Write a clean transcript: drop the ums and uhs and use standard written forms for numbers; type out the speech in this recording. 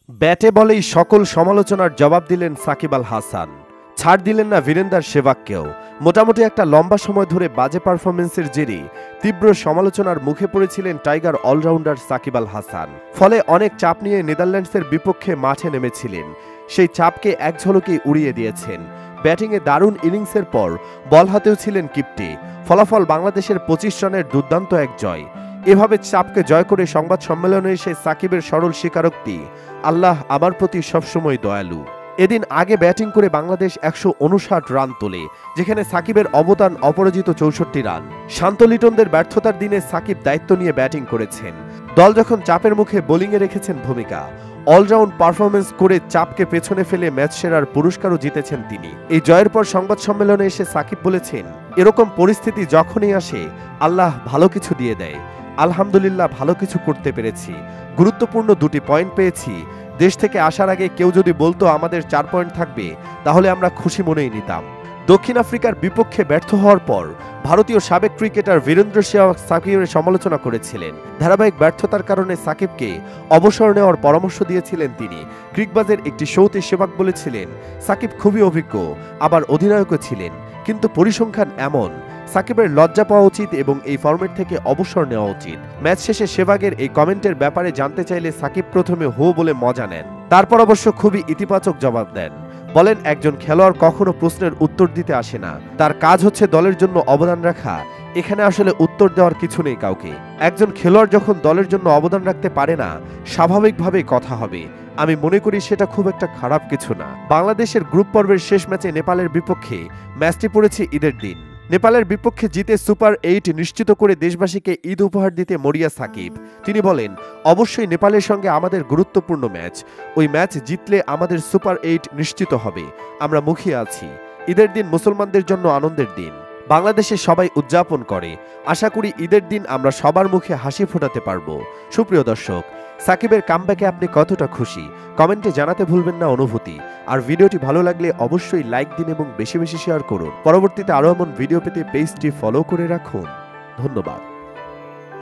ব্যাটে বলেই সকল সমালোচনার জবাব দিলেন সাকিব আল হাসান। ছাড় দিলেন না বীরেন্দ্র সেহবাগকেও। মোটামুটি একটা লম্বা সময় ধরে বাজে পারফরমেন্সের জেরে তীব্র সমালোচনার মুখে পড়েছিলেন টাইগার অলরাউন্ডার সাকিব আল হাসান। ফলে অনেক চাপ নিয়ে নেদারল্যান্ডসের বিপক্ষে মাঠে নেমেছিলেন। সেই চাপকে এক ঝলকেই উড়িয়ে দিয়েছেন। ব্যাটিংয়ে দারুণ ইনিংসের পর বল হাতেও ছিলেন কিপ্টে। ফলাফল বাংলাদেশের 25 রানের দুর্দান্ত এক জয়। এভাবে চাপকে জয় করে সংবাদ সম্মেলনে এসে সাকিবের সরল স্বীকারোক্তি, আল্লাহ আমার প্রতি সবসময় দয়ালু। এদিন আগে ব্যাটিং করে বাংলাদেশ 159 রান তোলে, যেখানে সাকিবের অবদান অপরাজিত 64 রান। শান্ত লিটনদের ব্যর্থতার দিনে সাকিব দায়িত্ব নিয়ে ব্যাটিং করেছেন। দল যখন চাপের মুখে বোলিংয়ে রেখেছেন ভূমিকা। অলরাউন্ড পারফরমেন্স করে চাপকে পেছনে ফেলে ম্যাচ সেরার পুরস্কারও জিতেছেন তিনি। এই জয়ের পর সংবাদ সম্মেলনে এসে সাকিব বলেছেন, এরকম পরিস্থিতি যখনই আসে আল্লাহ ভালো কিছু দিয়ে দেয়। আলহামদুলিল্লাহ ভালো কিছু করতে পেরেছি। গুরুত্বপূর্ণ 2টি পয়েন্ট পেয়েছি। দেশ থেকে আসার আগে কেউ যদি বলতো আমাদের 4 পয়েন্ট থাকবে, তাহলে আমরা খুশি মনেই নিতাম। দক্ষিণ আফ্রিকার বিপক্ষে ব্যর্থ হওয়ার পর ভারতীয় সাবেক ক্রিকেটার বীরেন্দ্র সেহবাগ সাকিবের সমালোচনা করেছিলেন। ধারাবাহিক ব্যর্থতার কারণে সাকিবকে অবসর নেওয়ার পরামর্শ দিয়েছিলেন তিনি। ক্রিকবাজের একটি শোতে সেহবাগ বলেছিলেন, সাকিব খুবই অভিজ্ঞ, আবার অধিনায়কও ছিলেন, কিন্তু পরিসংখ্যান এমন, সাকিবের লজ্জা পাওয়া উচিত এবং এই ফরম্যাট থেকে অবসর নেওয়া উচিত। ম্যাচ শেষে সেহবাগের এই কমেন্টের ব্যাপারে জানতে চাইলে সাকিব প্রথমে হো বলে মজা নেন, তারপর অবশ্য খুবই ইতিবাচক জবাব দেন। বলেন, একজন খেলোয়াড় কখনো প্রশ্নের উত্তর দিতে আসে না, তার কাজ হচ্ছে দলের জন্য অবদান রাখা। এখানে আসলে উত্তর দেওয়ার কিছু নেই কাউকে। একজন খেলোয়াড় যখন দলের জন্য অবদান রাখতে পারে না, স্বাভাবিকভাবেই কথা হবে। আমি মনে করি সেটা খুব একটা খারাপ কিছু না। বাংলাদেশের গ্রুপ পর্বের শেষ ম্যাচে নেপালের বিপক্ষে ম্যাচটি পড়েছে ঈদের দিন। নেপালের বিপক্ষে জিতে সুপার 8 নিশ্চিত করে দেশবাসীকে ঈদ উপহার দিতে মরিয়া সাকিব। তিনি বলেন, অবশ্যই নেপালের সঙ্গে আমাদের গুরুত্বপূর্ণ ম্যাচ। ওই ম্যাচ জিতলে আমাদের সুপার 8 নিশ্চিত হবে। আমরা মুখিয়ে আছি। ঈদের দিন মুসলমানদের জন্য আনন্দের দিন। বাংলাদেশে সবাই উদযাপন করে। আশা করি ঈদের দিন আমরা সবার মুখে হাসি ফোটাতে পারবো। সুপ্রিয় দর্শক, সাকিবের কামব্যাকে আপনি কতটা খুশি? কমেন্টে জানাতে ভুলবেন না অনুভূতি। আর ভিডিওটি ভালো লাগলে অবশ্যই লাইক দিন এবং বেশি বেশি শেয়ার করুন। পরবর্তীতে আরও এমন ভিডিও পেতে পেজটি ফলো করে রাখুন। ধন্যবাদ।